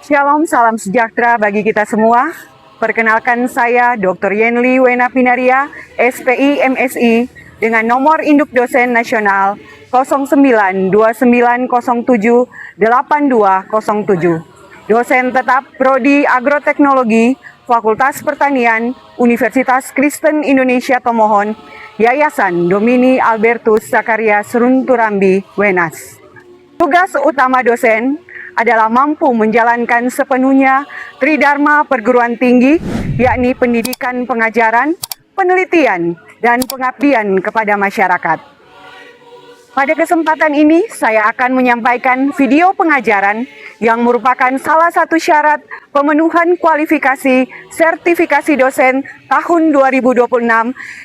Shalom, salam sejahtera bagi kita semua. Perkenalkan saya Dr. Yenli Wena Pinaria, SPI MSI, dengan nomor induk dosen nasional 0929078207. Dosen tetap Prodi Agroteknologi, Fakultas Pertanian, Universitas Kristen Indonesia Tomohon, Yayasan Domini Albertus Zakaria Serunturambi, Wenas. Tugas utama dosen adalah mampu menjalankan sepenuhnya Tridharma perguruan tinggi, yakni pendidikan pengajaran, penelitian, dan pengabdian kepada masyarakat. Pada kesempatan ini, saya akan menyampaikan video pengajaran yang merupakan salah satu syarat pemenuhan kualifikasi sertifikasi dosen tahun 2026,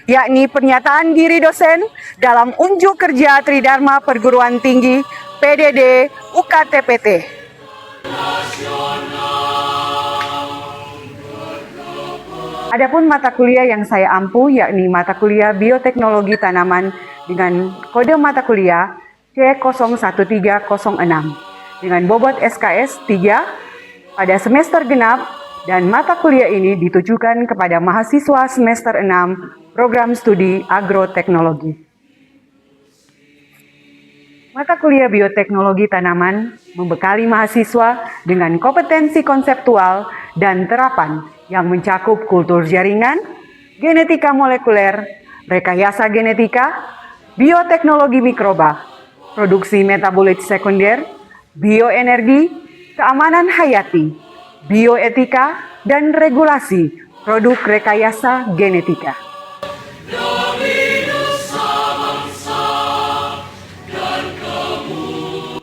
yakni pernyataan diri dosen dalam unjuk kerja Tridharma Perguruan Tinggi PDD UKTPT. Adapun mata kuliah yang saya ampu yakni mata kuliah Bioteknologi Tanaman dengan kode mata kuliah C01306 dengan bobot SKS 3 pada semester genap, dan mata kuliah ini ditujukan kepada mahasiswa semester 6 program studi agroteknologi. Mata kuliah Bioteknologi Tanaman membekali mahasiswa dengan kompetensi konseptual dan terapan yang mencakup kultur jaringan, genetika molekuler, rekayasa genetika, bioteknologi mikroba, produksi metabolit sekunder, bioenergi, keamanan hayati, bioetika, dan regulasi produk rekayasa genetika.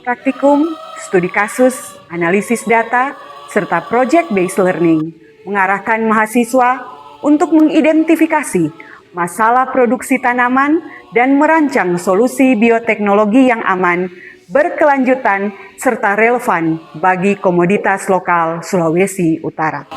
Praktikum, studi kasus, analisis data, serta project-based learning mengarahkan mahasiswa untuk mengidentifikasi masalah produksi tanaman dan merancang solusi bioteknologi yang aman, berkelanjutan, serta relevan bagi komoditas lokal Sulawesi Utara.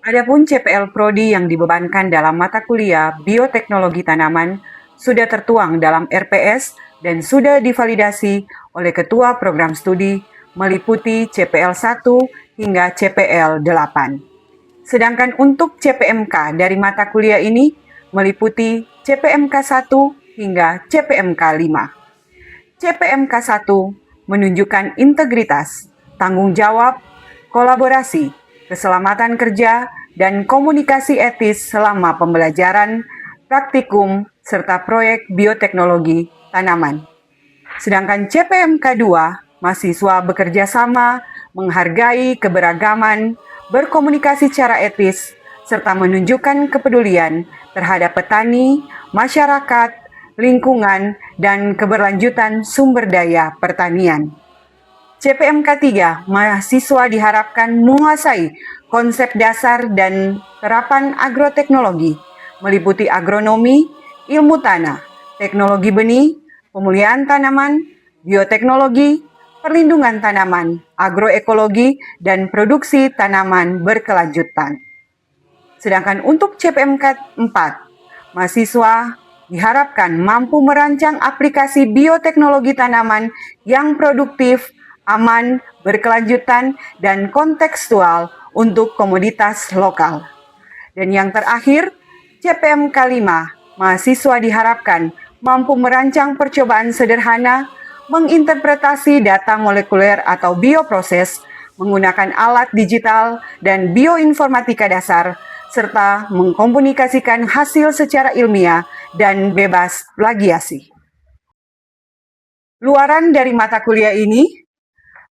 Adapun CPL Prodi yang dibebankan dalam mata kuliah Bioteknologi Tanaman sudah tertuang dalam RPS dan sudah divalidasi oleh Ketua Program Studi meliputi CPL 1 hingga CPL 8. Sedangkan untuk CPMK dari mata kuliah ini meliputi CPMK 1 hingga CPMK 5. CPMK 1 menunjukkan integritas, tanggung jawab, kolaborasi, keselamatan kerja, dan komunikasi etis selama pembelajaran, praktikum, serta proyek bioteknologi tanaman. Sedangkan CPMK 2, mahasiswa bekerja sama, menghargai keberagaman, berkomunikasi secara etis, serta menunjukkan kepedulian terhadap petani, masyarakat, lingkungan, dan keberlanjutan sumber daya pertanian. CPMK 3, mahasiswa diharapkan menguasai konsep dasar dan terapan agroteknologi, meliputi agronomi, ilmu tanah, teknologi benih, pemulihan tanaman, bioteknologi, perlindungan tanaman, agroekologi, dan produksi tanaman berkelanjutan. Sedangkan untuk CPMK 4, mahasiswa diharapkan mampu merancang aplikasi bioteknologi tanaman yang produktif, aman, berkelanjutan, dan kontekstual untuk komoditas lokal. Dan yang terakhir, CPMK 5, mahasiswa diharapkan mampu merancang percobaan sederhana, menginterpretasi data molekuler atau bioproses, menggunakan alat digital dan bioinformatika dasar, serta mengkomunikasikan hasil secara ilmiah dan bebas plagiasi. Luaran dari mata kuliah ini,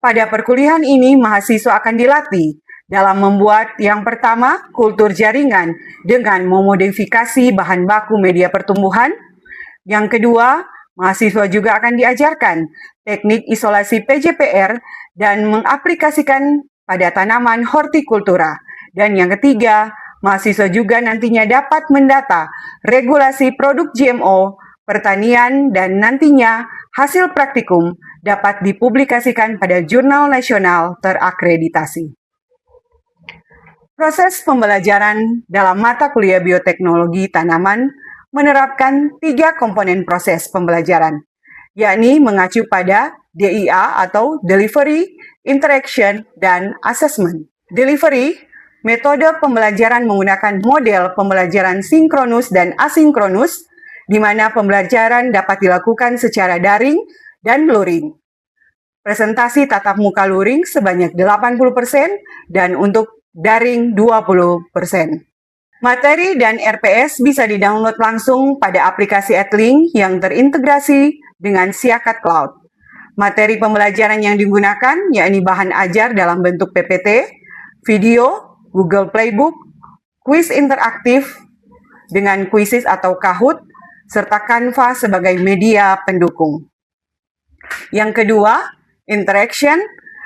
pada perkuliahan ini, mahasiswa akan dilatih dalam membuat yang pertama, kultur jaringan dengan memodifikasi bahan baku media pertumbuhan. Yang kedua, mahasiswa juga akan diajarkan teknik isolasi PJPR dan mengaplikasikan pada tanaman hortikultura. Dan yang ketiga, mahasiswa juga nantinya dapat mendata regulasi produk GMO, pertanian, dan nantinya hasil praktikum dapat dipublikasikan pada jurnal nasional terakreditasi. Proses pembelajaran dalam mata kuliah bioteknologi tanaman menerapkan 3 komponen proses pembelajaran, yakni mengacu pada DIA atau Delivery, Interaction, dan Assessment. Delivery, metode pembelajaran menggunakan model pembelajaran sinkronus dan asinkronus, di mana pembelajaran dapat dilakukan secara daring dan luring. Presentasi tatap muka luring sebanyak 80% dan untuk daring 20%. Materi dan RPS bisa di-download langsung pada aplikasi Edlink yang terintegrasi dengan Siakat Cloud. Materi pembelajaran yang digunakan yakni bahan ajar dalam bentuk PPT, video, Google Playbook, kuis interaktif dengan Quizizz atau Kahoot, serta Canva sebagai media pendukung. Yang kedua, interaction.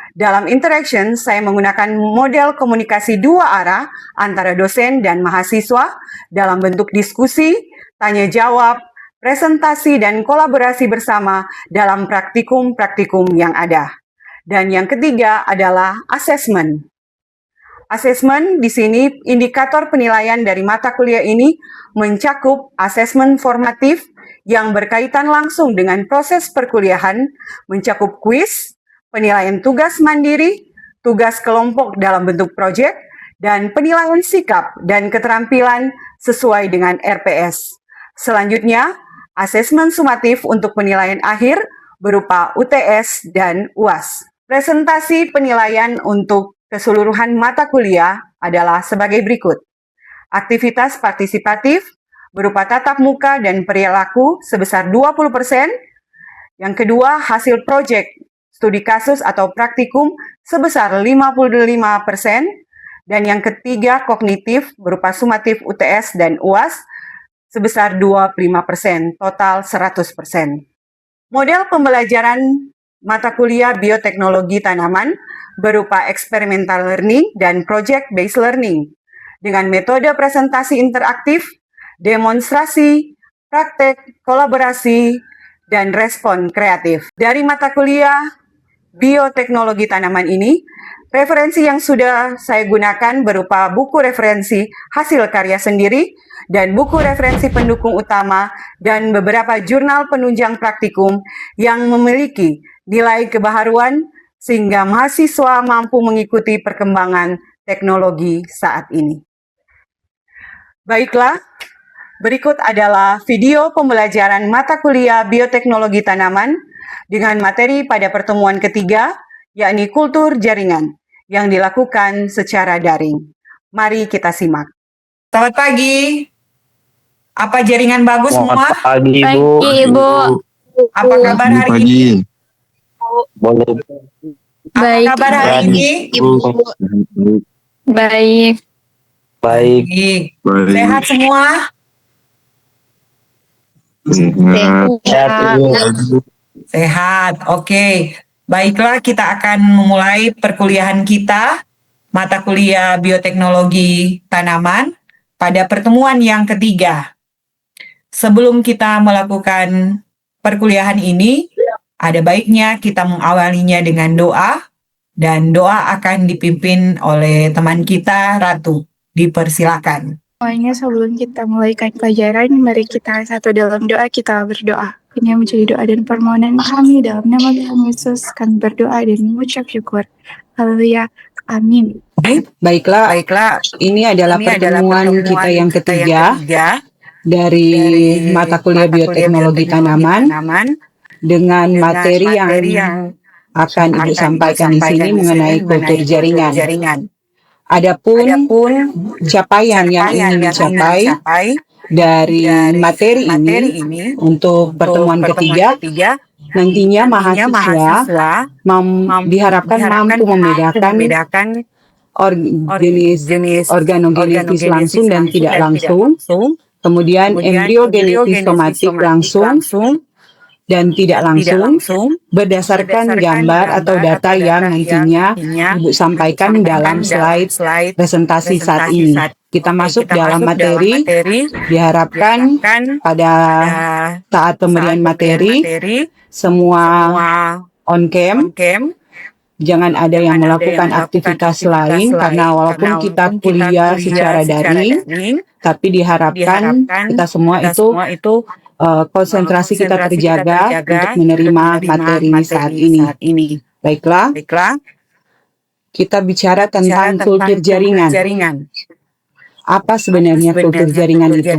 Dalam interaction, saya menggunakan model komunikasi 2 arah antara dosen dan mahasiswa dalam bentuk diskusi, tanya jawab, presentasi, dan kolaborasi bersama dalam praktikum-praktikum yang ada. Dan yang ketiga adalah assessment. Assessment di sini indikator penilaian dari mata kuliah ini mencakup asesmen formatif yang berkaitan langsung dengan proses perkuliahan, mencakup kuis, penilaian tugas mandiri, tugas kelompok dalam bentuk proyek, dan penilaian sikap dan keterampilan sesuai dengan RPS. Selanjutnya, asesmen sumatif untuk penilaian akhir berupa UTS dan UAS. Presentasi penilaian untuk keseluruhan mata kuliah adalah sebagai berikut. Aktivitas partisipatif berupa tatap muka dan perilaku sebesar 20%. Yang kedua, hasil proyek studi kasus atau praktikum sebesar 55%. Dan yang ketiga, kognitif berupa sumatif UTS dan UAS sebesar 25%, total 100%. Model pembelajaran mata kuliah bioteknologi tanaman berupa experimental learning dan project-based learning dengan metode presentasi interaktif, demonstrasi, praktek, kolaborasi, dan respon kreatif. Dari mata kuliah bioteknologi tanaman ini, referensi yang sudah saya gunakan berupa buku referensi hasil karya sendiri dan buku referensi pendukung utama dan beberapa jurnal penunjang praktikum yang memiliki nilai kebaharuan sehingga mahasiswa mampu mengikuti perkembangan teknologi saat ini. Baiklah, berikut adalah video pembelajaran mata kuliah bioteknologi tanaman dengan materi pada pertemuan ketiga, yakni kultur jaringan, yang dilakukan secara daring. Mari kita simak. Selamat pagi. Apa jaringan bagus semua? Selamat pagi, Bu. Pagi, Ibu. Apa kabar hari ini? Boleh. Apa Baik, kabar hari Baik. ini? Ibu. Baik. Baik. Sehat semua? Sehat. Sehat, oke. Baiklah, kita akan memulai perkuliahan kita, mata kuliah bioteknologi tanaman, pada pertemuan yang ketiga. Sebelum kita melakukan perkuliahan ini, ada baiknya kita mengawalinya dengan doa, dan doa akan dipimpin oleh teman kita, Ratu. Dipersilakan. Semuanya sebelum kita mulai pelajaran, mari kita satu dalam doa, kita berdoa. Ini yang menjadi doa dan permohonan kami dalam nama Tuhan Yesus, kami berdoa dan mengucap syukur. Haleluya. Amin. Baiklah, ini adalah pertemuan kita yang ketiga dari mata kuliah bioteknologi tanaman dengan materi yang akan Ibu sampaikan di sini mengenai kultur jaringan. Adapun capaian yang ingin dicapai dari materi ini untuk pertemuan ketiga, nantinya mahasiswa diharapkan mampu membedakan jenis organogenetis langsung dan tidak langsung, kemudian embryogenetis somatik langsung dan tidak langsung berdasarkan gambar atau data yang nantinya Ibu sampaikan dalam slide presentasi saat ini. Kita masuk dalam materi, diharapkan pada saat pemberian materi semua on cam Jangan ada yang melakukan aktivitas lain karena walaupun kita kuliah secara daring, tapi diharapkan kita semua itu konsentrasi kita terjaga untuk menerima materi ini saat ini. Baiklah, kita bicara tentang kultur jaringan. Apa sebenarnya kultur jaringan itu?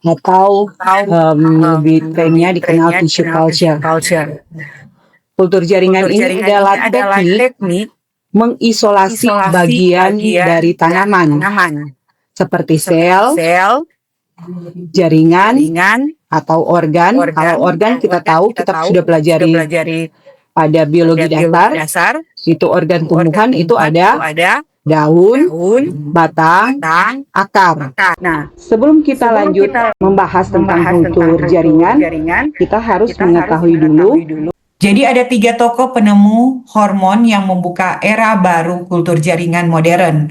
Atau lebih trennya dikenal tissue culture. Kultur jaringan ini adalah teknik mengisolasi bagian dari tanaman seperti sel, jaringan, atau organ. Kalau organ kita tahu, kita sudah pelajari pada biologi dasar, itu organ tumbuhan itu ada daun, batang, akar. Nah, sebelum kita lanjut membahas tentang kultur jaringan, kita harus mengetahui dulu. Jadi ada 3 tokoh penemu hormon yang membuka era baru kultur jaringan modern.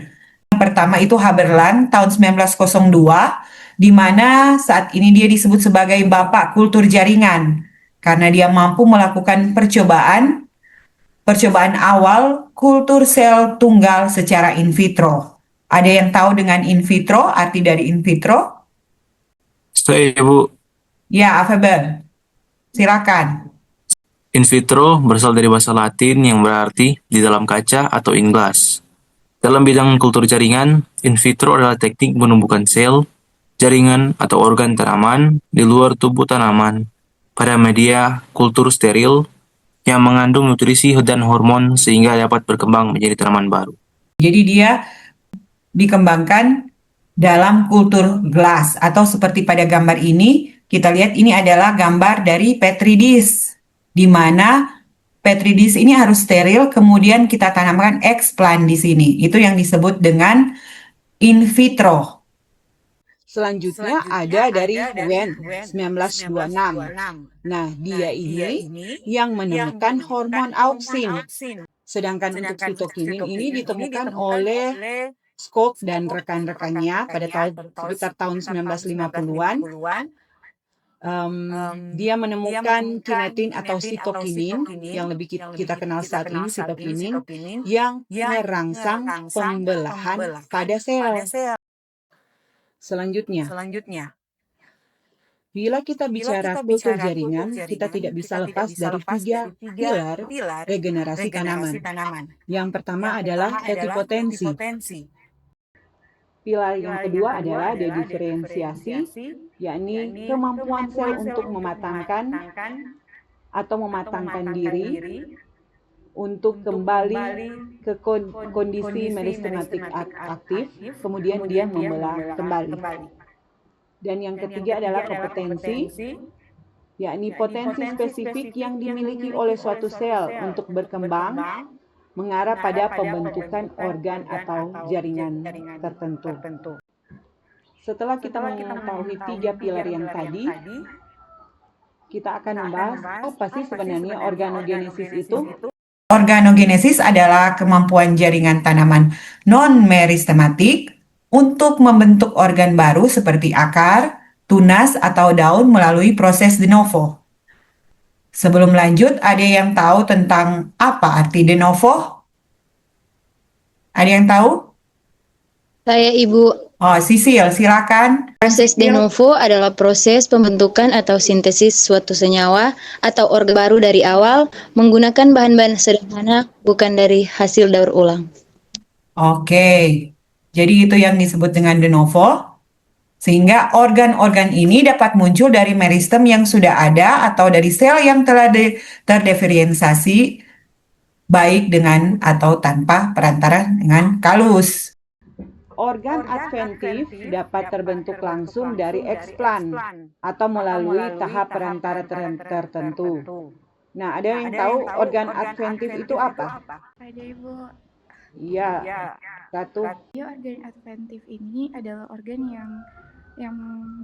Yang pertama itu Haberland tahun 1902, di mana saat ini dia disebut sebagai bapak kultur jaringan karena dia mampu melakukan percobaan awal kultur sel tunggal secara in vitro. Ada yang tahu dengan in vitro, arti dari in vitro? Saya Ibu, Ya, Faber. Silakan. in vitro berasal dari bahasa Latin yang berarti di dalam kaca atau in glass. Dalam bidang kultur jaringan, in vitro adalah teknik menumbuhkan sel, jaringan atau organ tanaman di luar tubuh tanaman pada media kultur steril yang mengandung nutrisi dan hormon sehingga dapat berkembang menjadi tanaman baru. Jadi dia dikembangkan dalam kultur glass atau seperti pada gambar ini, kita lihat ini adalah gambar dari Petri dish, di mana Petri dish ini harus steril, kemudian kita tanamkan explant di sini. Itu yang disebut dengan in vitro. Selanjutnya ada dari Wen 1926. Nah, dia ini yang menemukan hormon auksin. Sedangkan untuk sitokinin ini ditemukan oleh Scott dan rekan-rekannya pada sekitar tahun 1950-an. Dia menemukan kinetin atau sitokinin yang lebih kita kenal saat ini sitokinin yang merangsang pembelahan pada sel. Selanjutnya, bila kita bicara kultur jaringan, kita tidak bisa lepas dari 3 pilar regenerasi tanaman. Yang pertama adalah etipotensi. Pilar yang kedua adalah dediferensiasi, yakni kemampuan sel untuk mematangkan atau mematangkan diri untuk kembali ke kondisi meristematik aktif, kemudian dia membelah kembali. Dan yang ketiga adalah kompetensi, yakni potensi spesifik yang dimiliki oleh suatu sel untuk berkembang mengarah pada pembentukan organ atau jaringan tertentu. Setelah kita mengetahui 3 pilar yang tadi, kita akan membahas apa sih sebenarnya organogenesis itu. Organogenesis adalah kemampuan jaringan tanaman non-meristematik untuk membentuk organ baru seperti akar, tunas, atau daun melalui proses de novo. Sebelum lanjut, ada yang tahu tentang apa arti de novo? Ada yang tahu? Saya Ibu. Oh, Sisil, silakan. Proses de novo adalah proses pembentukan atau sintesis suatu senyawa atau organ baru dari awal menggunakan bahan-bahan sederhana, bukan dari hasil daur ulang. Oke, jadi itu yang disebut dengan de novo. Sehingga organ-organ ini dapat muncul dari meristem yang sudah ada atau dari sel yang telah terdiferensiasi baik dengan atau tanpa perantara dengan kalus. Organ adventif dapat terbentuk langsung dari explant atau melalui tahap perantara tertentu. Nah, ada yang tahu organ adventif itu apa? Ada Ibu. Iya, Ratu. Ya, organ adventif ini adalah organ yang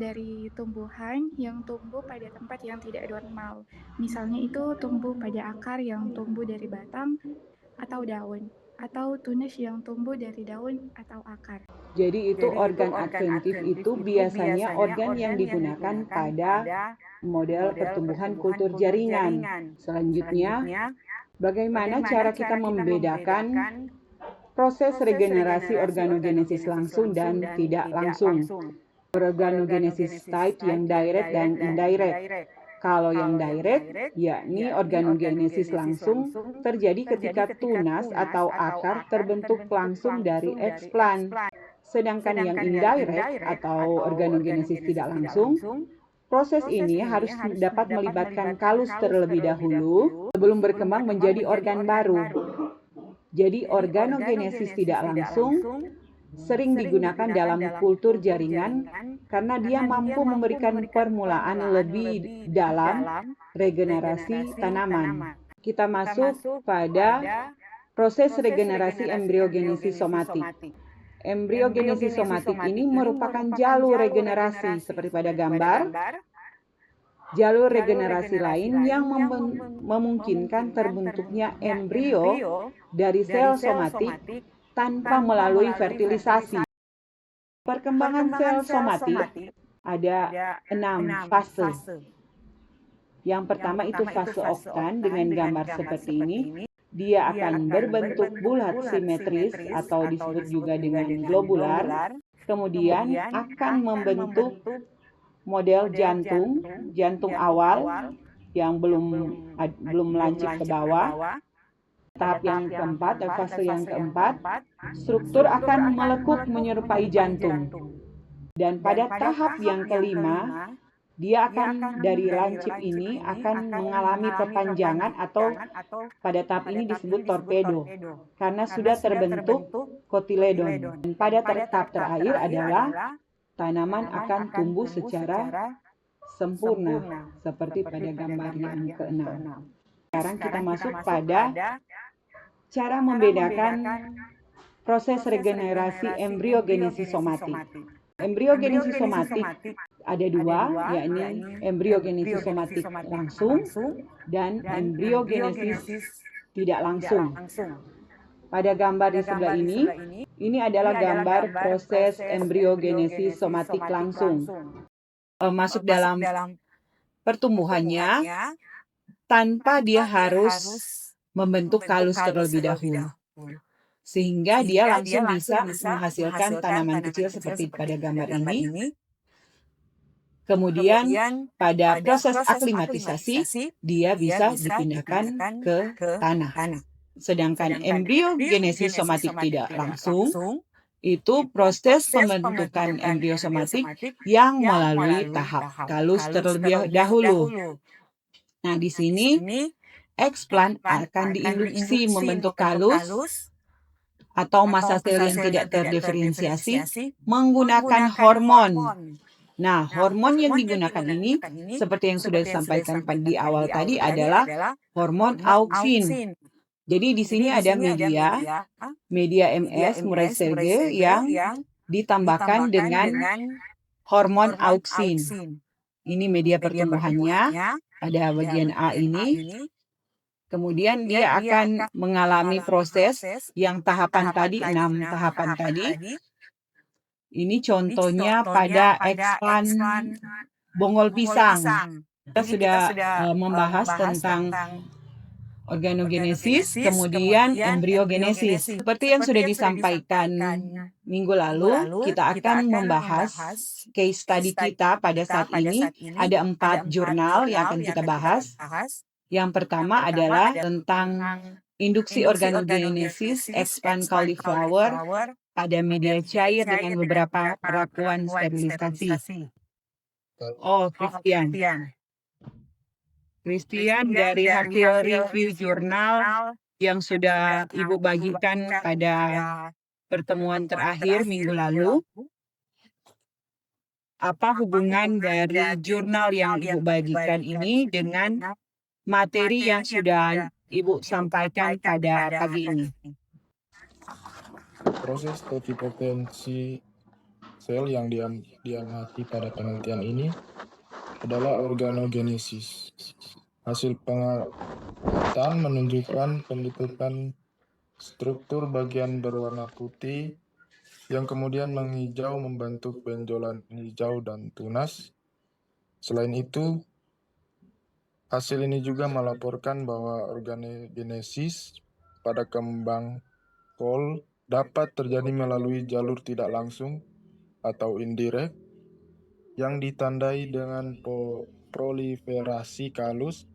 dari tumbuhan yang tumbuh pada tempat yang tidak normal. Misalnya itu tumbuh pada akar yang tumbuh dari batang atau daun, atau tunas yang tumbuh dari daun atau akar. Jadi itu organ adventif itu biasanya organ yang digunakan pada model pertumbuhan kultur jaringan. Selanjutnya, Bagaimana cara kita membedakan proses regenerasi organogenesis langsung dan tidak langsung? Organogenesis type yang direct dan indirect. Kalau yang direct, yakni organogenesis langsung, terjadi ketika tunas atau akar terbentuk langsung dari explant. Sedangkan yang indirect atau organogenesis tidak langsung, proses ini harus dapat melibatkan kalus terlebih dahulu sebelum berkembang menjadi organ baru. Jadi organogenesis tidak langsung sering digunakan dalam kultur jaringan karena dia mampu memberikan permulaan lebih dalam regenerasi tanaman. Kita masuk pada proses regenerasi embriogenesis somatik. Embriogenesis somatik ini merupakan jalur regenerasi seperti pada gambar. Jalur regenerasi lain yang memungkinkan terbentuknya embrio dari sel somatik tanpa melalui fertilisasi. Perkembangan sel somatik ada 6 fase. Yang pertama itu fase oktan dengan gambar seperti ini. Dia akan berbentuk bulat simetris atau disebut juga dengan globular. Kemudian akan membentuk model jantung awal yang belum lancip ke bawah. Tahap yang keempat, fase yang keempat, struktur akan melekuk menyerupai jantung. Dan pada tahap yang kelima, dia akan dari lancip ini akan mengalami perpanjangan atau pada tahap ini disebut torpedo karena sudah terbentuk kotiledon. Dan pada tahap terakhir adalah tanaman akan tumbuh secara sempurna seperti pada gambar yang keenam. Sekarang kita masuk pada cara membedakan proses regenerasi embriogenesis somatik. Embriogenesis somatik ada dua, yakni embriogenesis somatik langsung dan embriogenesis tidak langsung. Pada gambar di sebelah ini adalah gambar proses embriogenesis somatik langsung. Masuk dalam pertumbuhannya tanpa dia harus membentuk kalus terlebih dahulu. Sehingga dia langsung bisa menghasilkan tanaman kecil seperti pada gambar ini. Kemudian pada proses aklimatisasi, dia bisa dipindahkan ke tanah. Sedangkan embriogenesis somatik tidak langsung, itu proses pembentukan embrio somatik yang melalui tahap kalus terlebih dahulu. Nah, di sini explant akan diinduksi membentuk kalus atau massa sel yang tidak terdiferensiasi menggunakan hormon. Nah, hormon yang digunakan ini seperti yang sudah disampaikan di awal tadi adalah hormon auksin. Jadi di sini ada media MS Murray Serge yang ditambahkan dengan hormon auksin. Ini media pertumbuhannya pada bagian A ini. Kemudian dia akan mengalami proses yang tahapan tadi, 6 tahapan tadi. Ini contohnya pada explant bonggol pisang. Kita sudah membahas tentang organogenesis, kemudian embriogenesis. Seperti yang sudah disampaikan minggu lalu, kita akan membahas case study kita pada saat ini. Ada 4 jurnal yang akan kita bahas. Yang pertama adalah tentang induksi organogenesis explant cauliflower pada media cair dengan beberapa perlakuan sterilisasi. Oh, Christian dari hasil review jurnal yang sudah Ibu bagikan pada pertemuan terakhir minggu lalu. Apa hubungan dari jurnal yang Ibu bagikan ini dengan materi yang sudah Ibu sampaikan pada pagi ini? Proses totipotensi sel yang diamati pada penelitian ini adalah organogenesis. Hasil pengamatan menunjukkan pembentukan struktur bagian berwarna putih yang kemudian menghijau membentuk benjolan hijau dan tunas. Selain itu, Hasil ini juga melaporkan bahwa organogenesis pada kembang kol dapat terjadi melalui jalur tidak langsung atau indirect yang ditandai dengan proliferasi kalus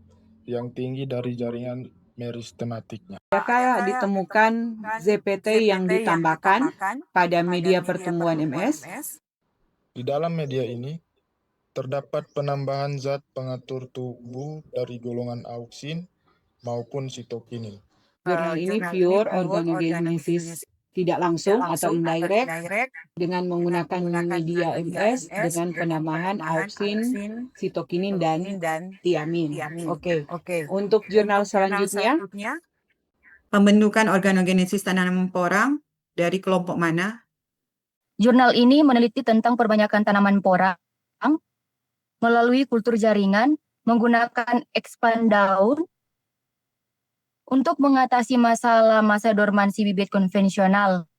yang tinggi dari jaringan meristematiknya. Adakah ditemukan ZPT yang ditambahkan pada media pertumbuhan MS? Di dalam media ini terdapat penambahan zat pengatur tubuh dari golongan auksin maupun sitokinin. Jurnal ini pure organogenesis tidak langsung atau indirect dengan menggunakan media MS dengan penambahan auksin, sitokinin, dan tiamin. Oke. Untuk jurnal selanjutnya, pembentukan organogenesis tanaman porang dari kelompok mana? Jurnal ini meneliti tentang perbanyakan tanaman porang melalui kultur jaringan menggunakan expand daun untuk mengatasi masalah masa dormansi bibit konvensional.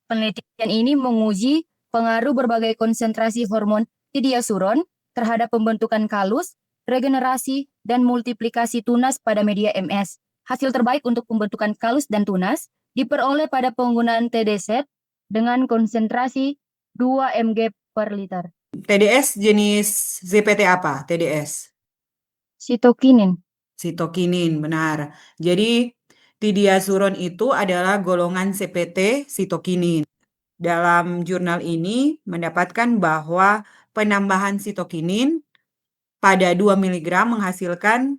Penelitian ini menguji pengaruh berbagai konsentrasi hormon tidiasuron terhadap pembentukan kalus, regenerasi, dan multiplikasi tunas pada media MS. Hasil terbaik untuk pembentukan kalus dan tunas diperoleh pada penggunaan TDZ dengan konsentrasi 2 mg per liter. TDS jenis ZPT apa? TDS? Sitokinin. Sitokinin, benar. Jadi, tidiasuron itu adalah golongan CPT sitokinin. Dalam jurnal ini mendapatkan bahwa penambahan sitokinin pada 2 mg menghasilkan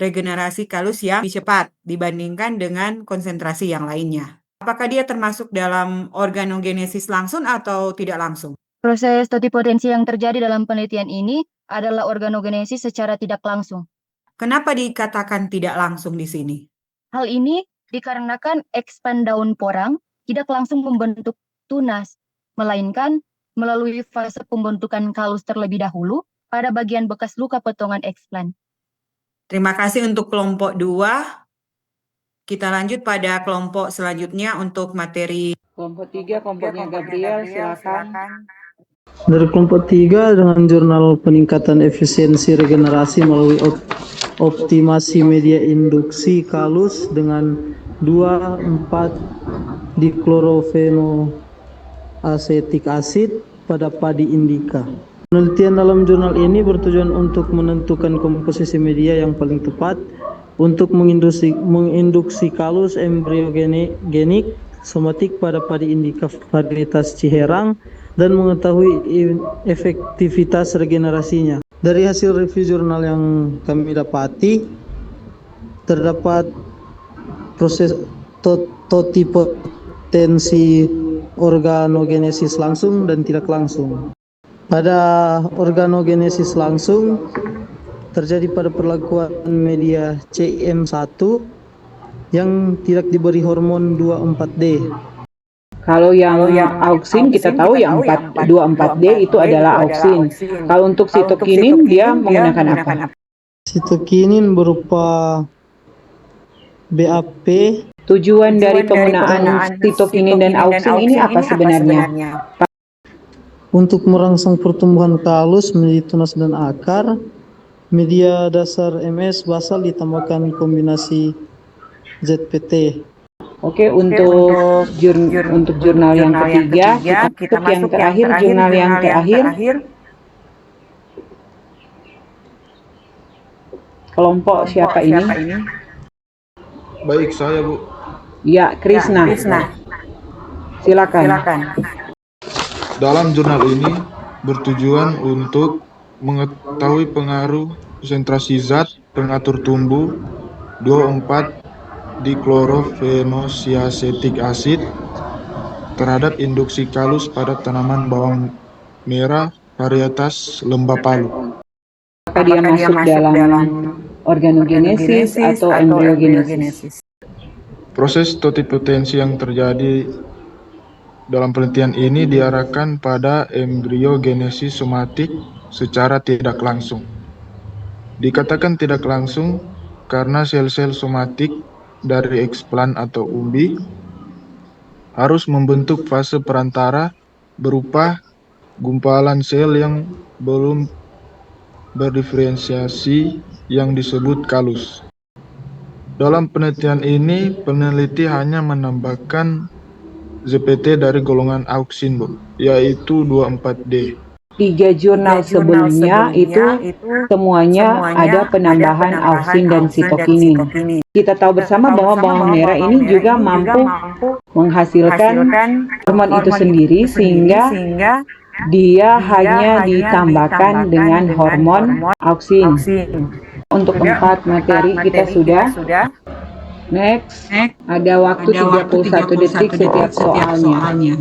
regenerasi kalus yang lebih cepat dibandingkan dengan konsentrasi yang lainnya. Apakah dia termasuk dalam organogenesis langsung atau tidak langsung? Proses totipotensi yang terjadi dalam penelitian ini adalah organogenesis secara tidak langsung. Kenapa dikatakan tidak langsung di sini? Hal ini dikarenakan expand daun porang tidak langsung membentuk tunas, melainkan melalui fase pembentukan kalus terlebih dahulu pada bagian bekas luka potongan explant. Terima kasih untuk kelompok 2. Kita lanjut pada kelompok selanjutnya untuk materi. Kelompok 3, kelompoknya Gabriel, silakan. Dari kelompok 3 dengan jurnal peningkatan efisiensi regenerasi melalui optimasi media induksi kalus dengan 2,4 diklorofenoasetik asid pada padi indica. Penelitian dalam jurnal ini bertujuan untuk menentukan komposisi media yang paling tepat untuk menginduksi kalus embriogenik somatik pada padi indica varietas Ciherang dan mengetahui efektivitas regenerasinya. Dari hasil review jurnal yang kami dapati, terdapat proses totipotensi organogenesis langsung dan tidak langsung. Pada organogenesis langsung terjadi pada perlakuan media CIM1 yang tidak diberi hormon 24D. Kalau yang auksin kita tahu yang 24D itu adalah auksin. Kalau untuk sitokinin dia menggunakan apa? Sitokinin berupa BAP. Tujuan dari penggunaan sitokinin dan auksin ini apa sebenarnya? Untuk merangsang pertumbuhan kalus menjadi tunas dan akar, media dasar MS basal ditambahkan kombinasi ZPT. Oke, untuk jurnal yang ketiga, kita masuk yang terakhir, jurnal yang terakhir. Kelompok siapa ini? Baik, saya Bu. Ya, Krisna. Silakan. Dalam jurnal ini bertujuan untuk mengetahui pengaruh konsentrasi zat pengatur tumbuh 2,4 diklorofenoasetik asid terhadap induksi kalus pada tanaman bawang merah varietas lembah Palu. Apakah dia masuk dalam organogenesis atau embryogenesis? Proses totipotensi yang terjadi dalam penelitian ini diarahkan pada embryogenesis somatik secara tidak langsung. Dikatakan tidak langsung karena sel-sel somatik dari eksplan atau umbi harus membentuk fase perantara berupa gumpalan sel yang belum berdiferensiasi yang disebut kalus. Dalam penelitian ini, peneliti hanya menambahkan ZPT dari golongan auksin, Bu, yaitu 24D. 3 jurnal sebelumnya itu semuanya ada penambahan auksin dan sitokinin. Kita tahu bersama bahwa bawang merah ini juga mampu menghasilkan hormon itu sendiri sehingga dia hanya ditambahkan dengan hormon auksin. Untuk 4 materi kita sudah. Next, ada waktu 31 detik setiap soalnya.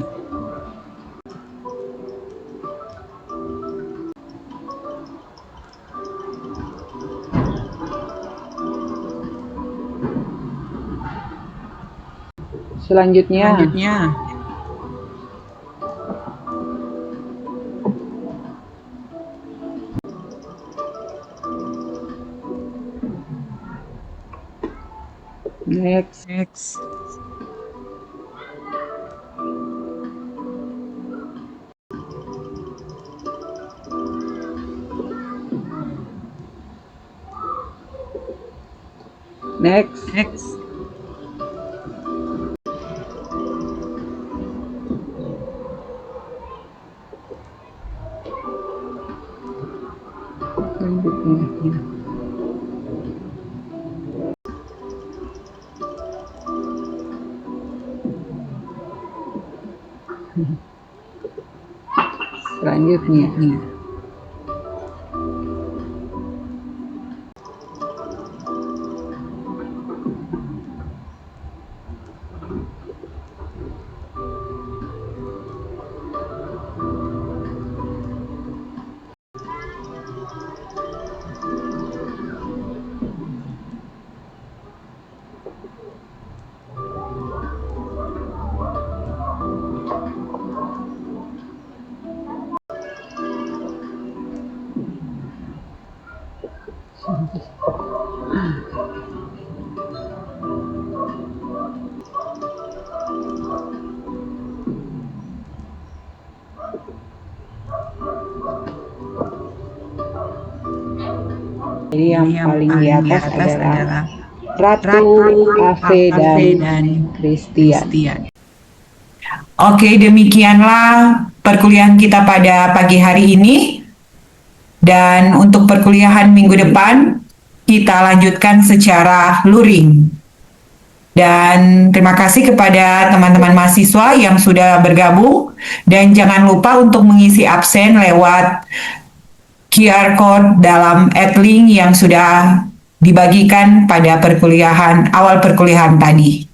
Selanjutnya. Next. Next. Selanjutnya. Selanjutnya. Jadi yang paling di atas adalah Ratu, Ave, dan Christian. Oke, demikianlah perkuliahan kita pada pagi hari ini. Dan untuk perkuliahan minggu depan, kita lanjutkan secara luring. Dan terima kasih kepada teman-teman mahasiswa yang sudah bergabung. Dan jangan lupa untuk mengisi absen lewat QR code dalam @link yang sudah dibagikan pada awal perkuliahan tadi.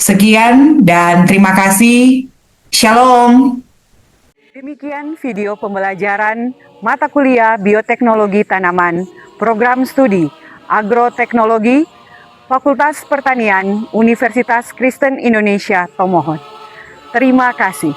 Sekian dan terima kasih. Shalom. Demikian video pembelajaran mata kuliah Bioteknologi Tanaman, Program Studi Agroteknologi, Fakultas Pertanian, Universitas Kristen Indonesia Tomohon. Terima kasih.